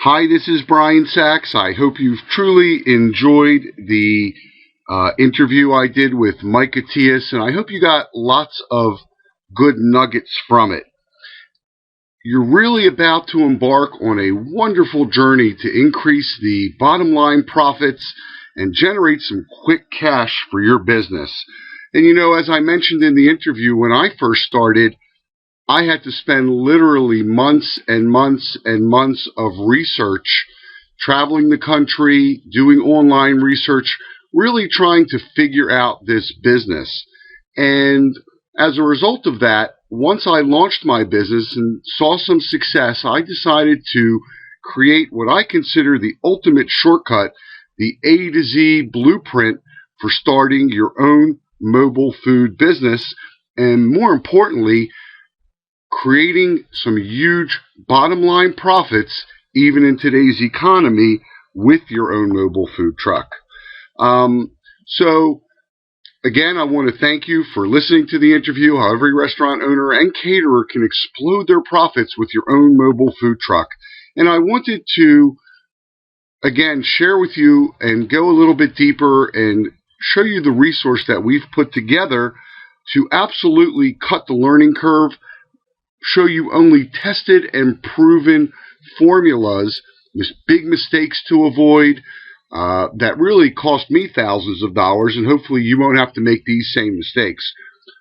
Hi, this is Brian Sachs. I hope you've truly enjoyed the interview I did with Mike Attias, and I hope you got lots of good nuggets from it. You're really about to embark on a wonderful journey to increase the bottom line profits and generate some quick cash for your business. And as I mentioned in the interview, when I first started, I had to spend literally months and months and months of research, traveling the country, doing online research, really trying to figure out this business. And as a result of that, once I launched my business and saw some success, I decided to create what I consider the ultimate shortcut, the A to Z blueprint for starting your own mobile food business, and more importantly, creating some huge bottom line profits even in today's economy with your own mobile food truck. So again, I want to thank you for listening to the interview, how every restaurant owner and caterer can explode their profits with your own mobile food truck. And I wanted to, again, share with you and go a little bit deeper and show you the resource that we've put together to absolutely cut the learning curve, show you only tested and proven formulas with big mistakes to avoid that really cost me thousands of dollars, and hopefully you won't have to make these same mistakes.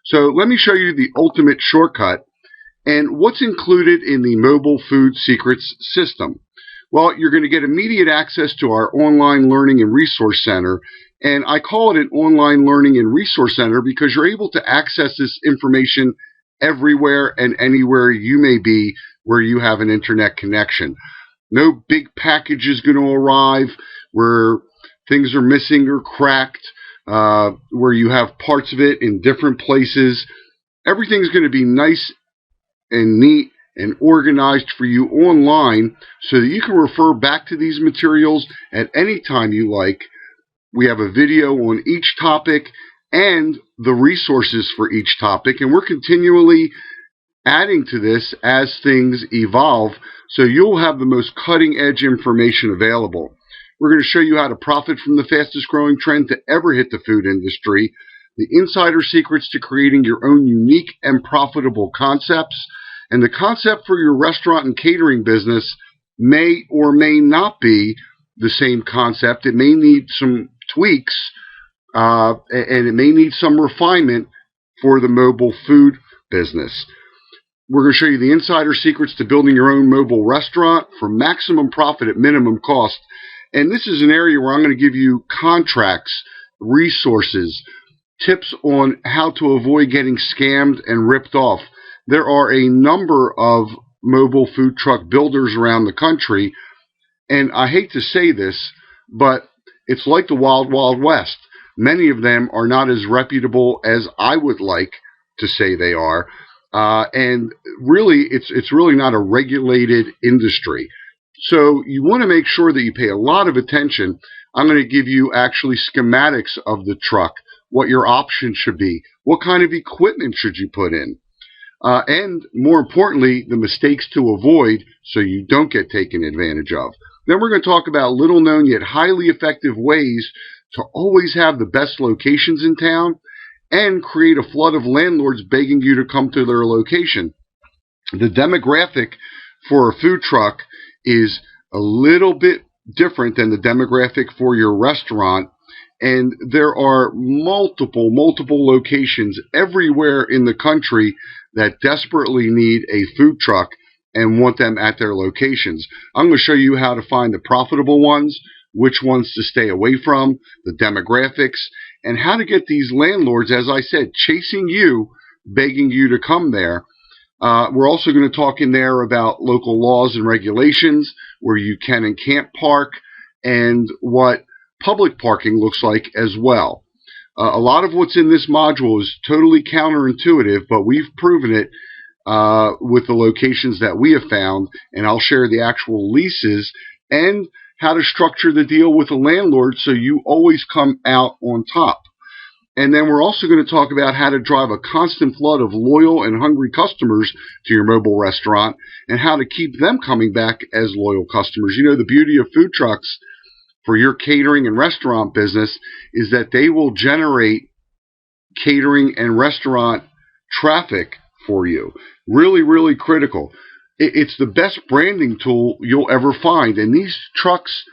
So let me show you the ultimate shortcut and what's included in the Mobile Food Secrets system. Well, you're going to get immediate access to our online learning and resource center, and I call it an online learning and resource center because you're able to access this information everywhere and anywhere you may be where you have an internet connection. No big package is going to arrive where things are missing or cracked, where you have parts of it in different places. Everything's going to be nice and neat and organized for you online so that you can refer back to these materials at any time you like. We have a video on each topic and the resources for each topic, and we're continually adding to this as things evolve, so you'll have the most cutting-edge information available. We're going to show you how to profit from the fastest growing trend to ever hit the food industry, the insider secrets to creating your own unique and profitable concepts, and the concept for your restaurant and catering business may or may not be the same concept. It may need some tweaks, and it may need some refinement for the mobile food business. We're going to show you the insider secrets to building your own mobile restaurant for maximum profit at minimum cost. And this is an area where I'm going to give you contracts, resources, tips on how to avoid getting scammed and ripped off. There are a number of mobile food truck builders around the country, and I hate to say this, but it's like the Wild Wild West. Many of them are not as reputable as I would like to say they are. And really, it's really not a regulated industry. So you want to make sure that you pay a lot of attention. I'm going to give you actually schematics of the truck, what your options should be, what kind of equipment should you put in, and more importantly, the mistakes to avoid so you don't get taken advantage of. Then we're going to talk about little known yet highly effective ways to always have the best locations in town and create a flood of landlords begging you to come to their location. The demographic for a food truck is a little bit different than the demographic for your restaurant, and there are multiple locations everywhere in the country that desperately need a food truck and want them at their locations. I'm going to show you how to find the profitable ones, which ones to stay away from, the demographics, and how to get these landlords, as I said, chasing you, begging you to come there. We're also going to talk in there about local laws and regulations, where you can and can't park, and what public parking looks like as well. A lot of what's in this module is totally counterintuitive, but we've proven it with the locations that we have found, and I'll share the actual leases and how to structure the deal with a landlord so you always come out on top. And then we're also going to talk about how to drive a constant flood of loyal and hungry customers to your mobile restaurant and how to keep them coming back as loyal customers. You know, the beauty of food trucks for your catering and restaurant business is that they will generate catering and restaurant traffic for you. Really, really critical. It's the best branding tool you'll ever find. And these trucks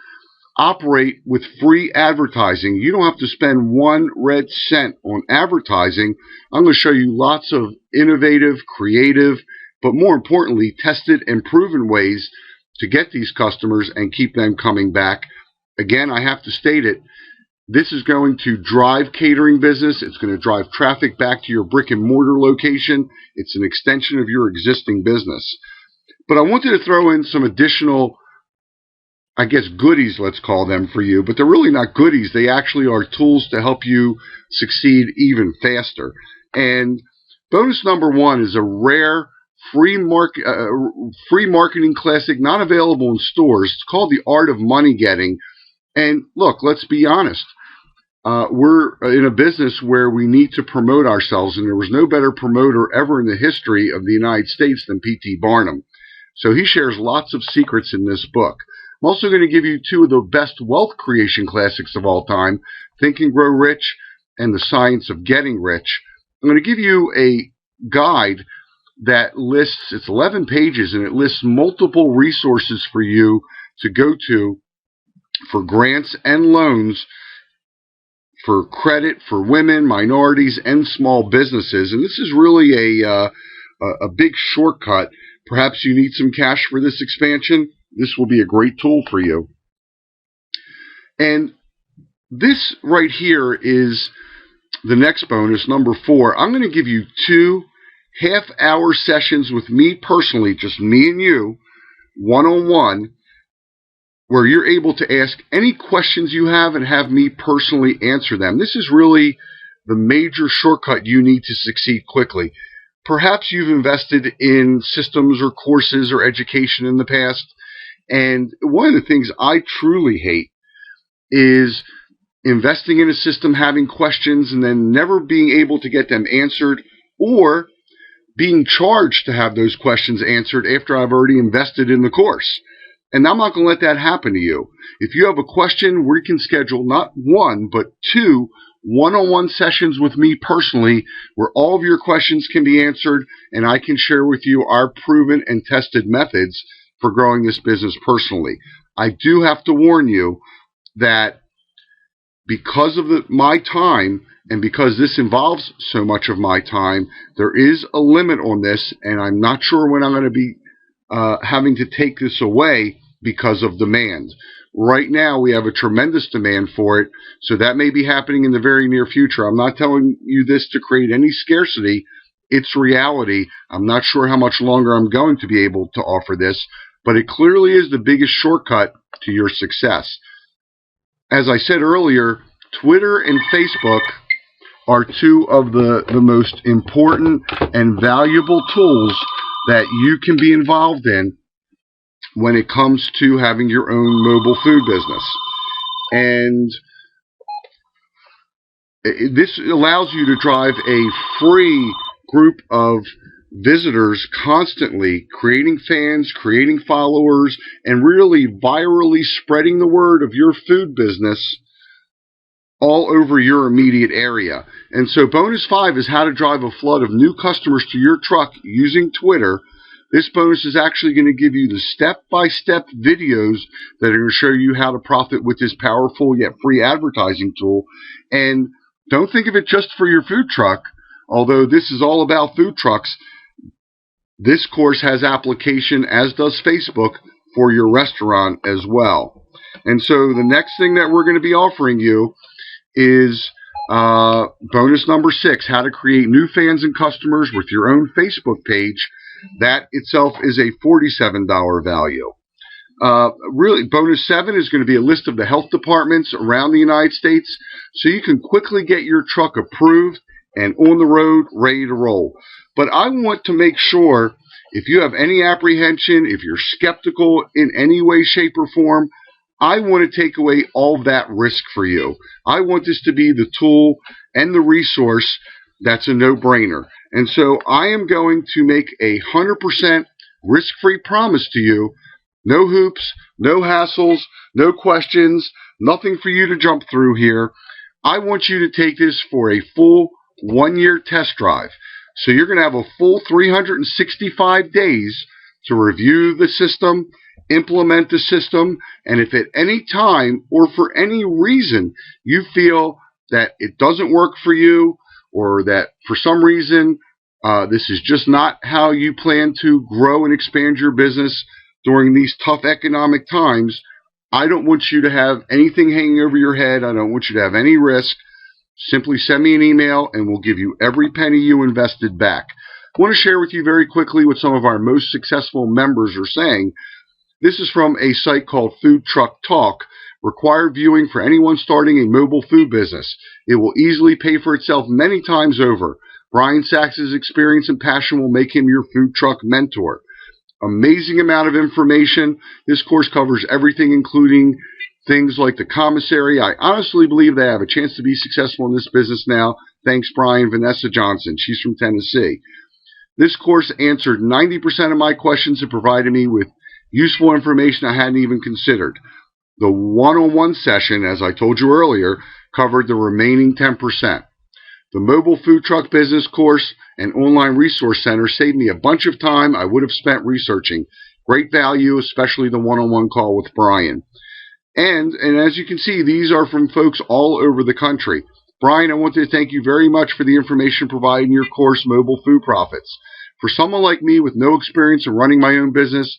operate with free advertising. You don't have to spend 1 red cent on advertising. I'm going to show you lots of innovative, creative, but more importantly, tested and proven ways to get these customers and keep them coming back. Again, I have to state it. This is going to drive catering business. It's going to drive traffic back to your brick and mortar location. It's an extension of your existing business. But I wanted to throw in some additional, I guess, goodies, let's call them, for you. But they're really not goodies. They actually are tools to help you succeed even faster. And bonus number 1 is a rare free marketing classic, not available in stores. It's called The Art of Money Getting. And look, let's be honest. We're in a business where we need to promote ourselves, and there was no better promoter ever in the history of the United States than P.T. Barnum. So he shares lots of secrets in this book. I'm also going to give you 2 of the best wealth creation classics of all time, Think and Grow Rich and The Science of Getting Rich. I'm going to give you a guide that lists, it's 11 pages, and it lists multiple resources for you to go to for grants and loans for credit for women, minorities, and small businesses. And this is really a big shortcut. Perhaps you need some cash for this expansion. This will be a great tool for you. And this right here is the next bonus, number 4. I'm going to give you 2 half-hour sessions with me personally, just me and you, one-on-one, where you're able to ask any questions you have and have me personally answer them. This is really the major shortcut you need to succeed quickly. Perhaps you've invested in systems or courses or education in the past, and one of the things I truly hate is investing in a system, having questions, and then never being able to get them answered, or being charged to have those questions answered after I've already invested in the course. And I'm not going to let that happen to you. If you have a question, we can schedule not 1, but 2 one-on-one sessions with me personally, where all of your questions can be answered, and I can share with you our proven and tested methods for growing this business personally. I do have to warn you that because of my time, and because this involves so much of my time, there is a limit on this, and I'm not sure when I'm going to be having to take this away because of demand. Right now, we have a tremendous demand for it, so that may be happening in the very near future. I'm not telling you this to create any scarcity. It's reality. I'm not sure how much longer I'm going to be able to offer this, but it clearly is the biggest shortcut to your success. As I said earlier, Twitter and Facebook are 2 of the most important and valuable tools that you can be involved in when it comes to having your own mobile food business. And this allows you to drive a free group of visitors constantly, creating fans, creating followers, and really virally spreading the word of your food business all over your immediate area. And so bonus 5 is how to drive a flood of new customers to your truck using Twitter. This bonus is actually going to give you the step-by-step videos that are going to show you how to profit with this powerful yet free advertising tool. And don't think of it just for your food truck, although this is all about food trucks. This course has application, as does Facebook, for your restaurant as well. And so the next thing that we're going to be offering you is bonus number 6, how to create new fans and customers with your own Facebook page. That itself is a $47 value. Really, bonus 7 is going to be a list of the health departments around the United States, so you can quickly get your truck approved and on the road, ready to roll. But I want to make sure, if you have any apprehension, if you're skeptical in any way, shape, or form, I want to take away all that risk for you. I want this to be the tool and the resource that's a no-brainer. And so I am going to make 100% risk-free promise to you. No hoops, no hassles, no questions, nothing for you to jump through here. I want you to take this for a full 1-year test drive. So you're going to have a full 365 days to review the system, implement the system, and if at any time or for any reason you feel that it doesn't work for you, or that for some reason this is just not how you plan to grow and expand your business during these tough economic times, I don't want you to have anything hanging over your head. I don't want you to have any risk. Simply send me an email and we'll give you every penny you invested back. I want to share with you very quickly what some of our most successful members are saying. This is from a site called Food Truck Talk. Required viewing for anyone starting a mobile food business. It will easily pay for itself many times over. Brian Sachs' experience and passion will make him your food truck mentor. Amazing amount of information. This course covers everything, including things like the commissary. I honestly believe they have a chance to be successful in this business now. Thanks, Brian. Vanessa Johnson. She's from Tennessee. This course answered 90% of my questions and provided me with useful information I hadn't even considered. The one-on-one session, as I told you earlier, covered the remaining 10%. The mobile food truck business course and online resource center saved me a bunch of time I would have spent researching. Great value, especially the one-on-one call with Brian. And as you can see, these are from folks all over the country. Brian, I want to thank you very much for the information provided in your course, Mobile Food Profits. For someone like me with no experience in running my own business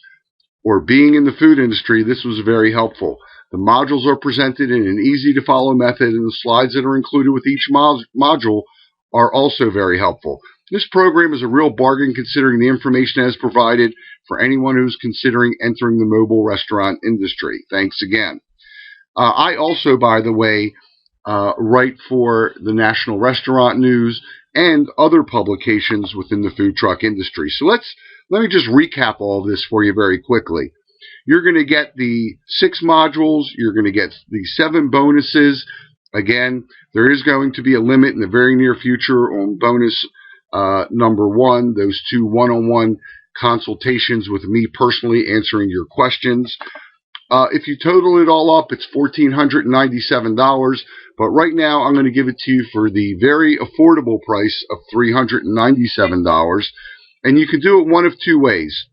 or being in the food industry, this was very helpful. The modules are presented in an easy-to-follow method, and the slides that are included with each module are also very helpful. This program is a real bargain considering the information as provided for anyone who's considering entering the mobile restaurant industry. Thanks again. I also, by the way, write for the National Restaurant News and other publications within the food truck industry. So let me just recap all of this for you very quickly. You're going to get the 6 modules. You're going to get the 7 bonuses. Again, there is going to be a limit in the very near future on bonus number 1, those 2 one-on-one consultations with me personally answering your questions. If you total it all up, it's $1,497. But right now, I'm going to give it to you for the very affordable price of $397. And you can do it one of 2 ways.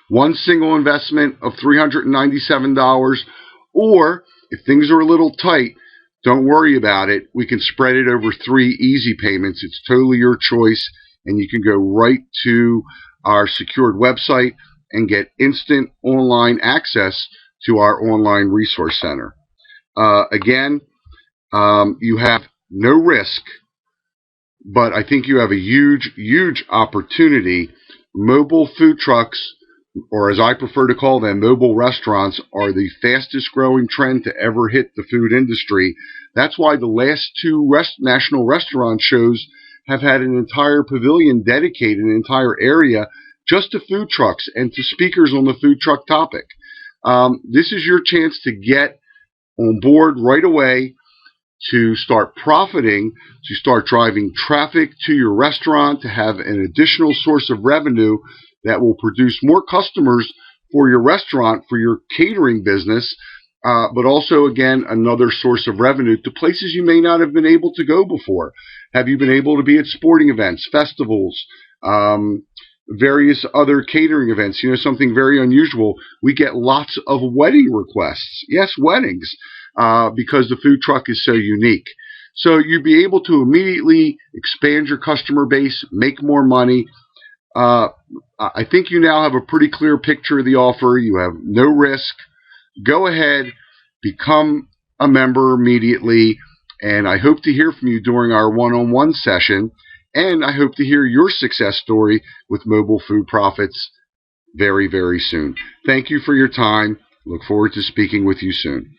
One single investment of $397, or if things are a little tight, don't worry about it. We can spread it over 3 easy payments. It's totally your choice, and you can go right to our secured website and get instant online access to our online resource center. Again, you have no risk, but I think you have a huge, huge opportunity. Mobile food trucks, or as I prefer to call them, mobile restaurants, are the fastest growing trend to ever hit the food industry. That's why the last 2 national restaurant shows have had an entire pavilion dedicated, an entire area just to food trucks and to speakers on the food truck topic. This is your chance to get on board right away, to start profiting, to start driving traffic to your restaurant, to have an additional source of revenue that will produce more customers for your restaurant, for your catering business, but also, again, another source of revenue to places you may not have been able to go before. Have you been able to be at sporting events, festivals, various other catering events? You know, something very unusual. We get lots of wedding requests. Yes, weddings, because the food truck is so unique. So you'd be able to immediately expand your customer base, make more money. I think you now have a pretty clear picture of the offer. You have no risk. Go ahead, become a member immediately, and I hope to hear from you during our one-on-one session, and I hope to hear your success story with Mobile Food Profits very, very soon. Thank you for your time. Look forward to speaking with you soon.